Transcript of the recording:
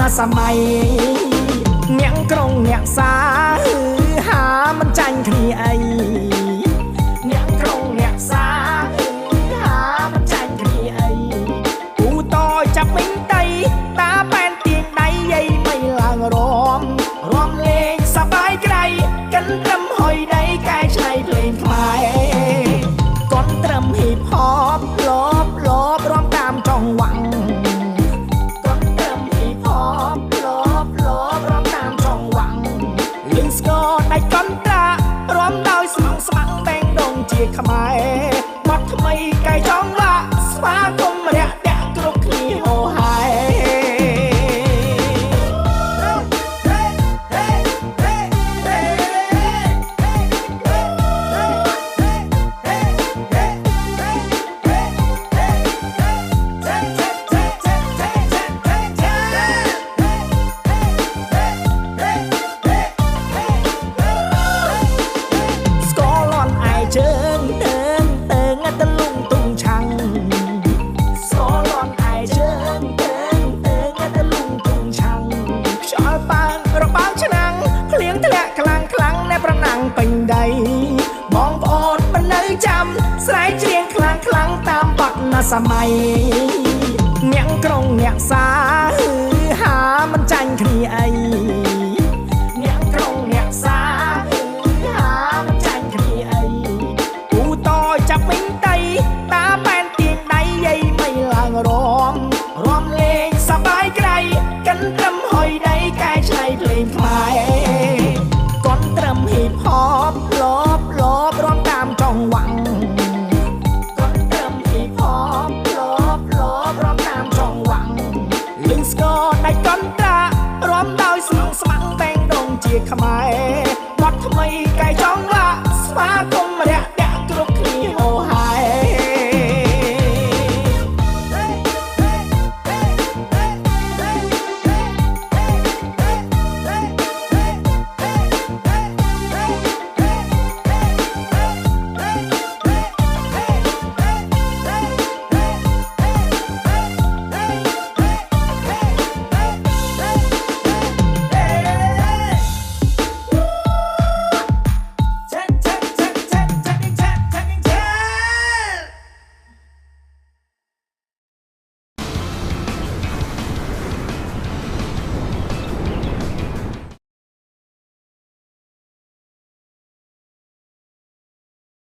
ណាសម័យអ្នកក្រុងអ្នកសាហាមិនចាញ់គ្នាអីអ្នកក្រុងអ្នកសាហាមិនចាញ់គ្នាអីពូតចាប់មិញតៃតាប៉ែនទៀងដៃយាយមិនឡើងរំលេងសបាយក្រៃកិនត្រឹមហុយដៃកែឆ្នៃភ្លេងខ្មែរកនត្រឹមហ៊ីបហបលបរំតាមចង្វាក់កនត្រឹមហ៊ីបហបលបរំតាមចង្វាក់លឹងស្គរដៃកនត្រារំដោយស្មងស្មាក់បែងដងជាខ្មែរបាត់ថ្មីកែចង់ឡាស្វាគមន៍រាក់តាក់គ្រប់គ្នាហោហាយជើងតើងតលងទុងឆាំងសលន់ឯជើងតើងតលងទុងឆាំងខ្យល់ប៉ាងរបាំងឆ្នាំងភ្លៀងធ្លាក់ខ្លាំងណែប្រណាំងពេញដីបងប្អូនមិននៅចាំស្រែកច្រៀងខ្លាំងតាមបទណាសម័យអ្នកក្រុងអ្នកសាហាមិនចាញ់គ្នាអីអ្នកក្រុងអ្នកសាចាប់មិញតៃតាប៉ែនទៀងដៃយាយមិនឡើងរំលេងសបាយក្រៃកិនត្រឹមហុយដៃកែឆ្នៃភ្លេងខ្មែរកនត្រឹមហ៊ីបហបលបរំតាមចង្វាក់កនត្រឹមហ៊ីបហបលបរំតាមចង្វាក់លឹងស្គរដៃកនត្រារំដោយស្មងស្មាក់បែងដងជាខ្មែរបាត់ថ្មីកែចង់ឡា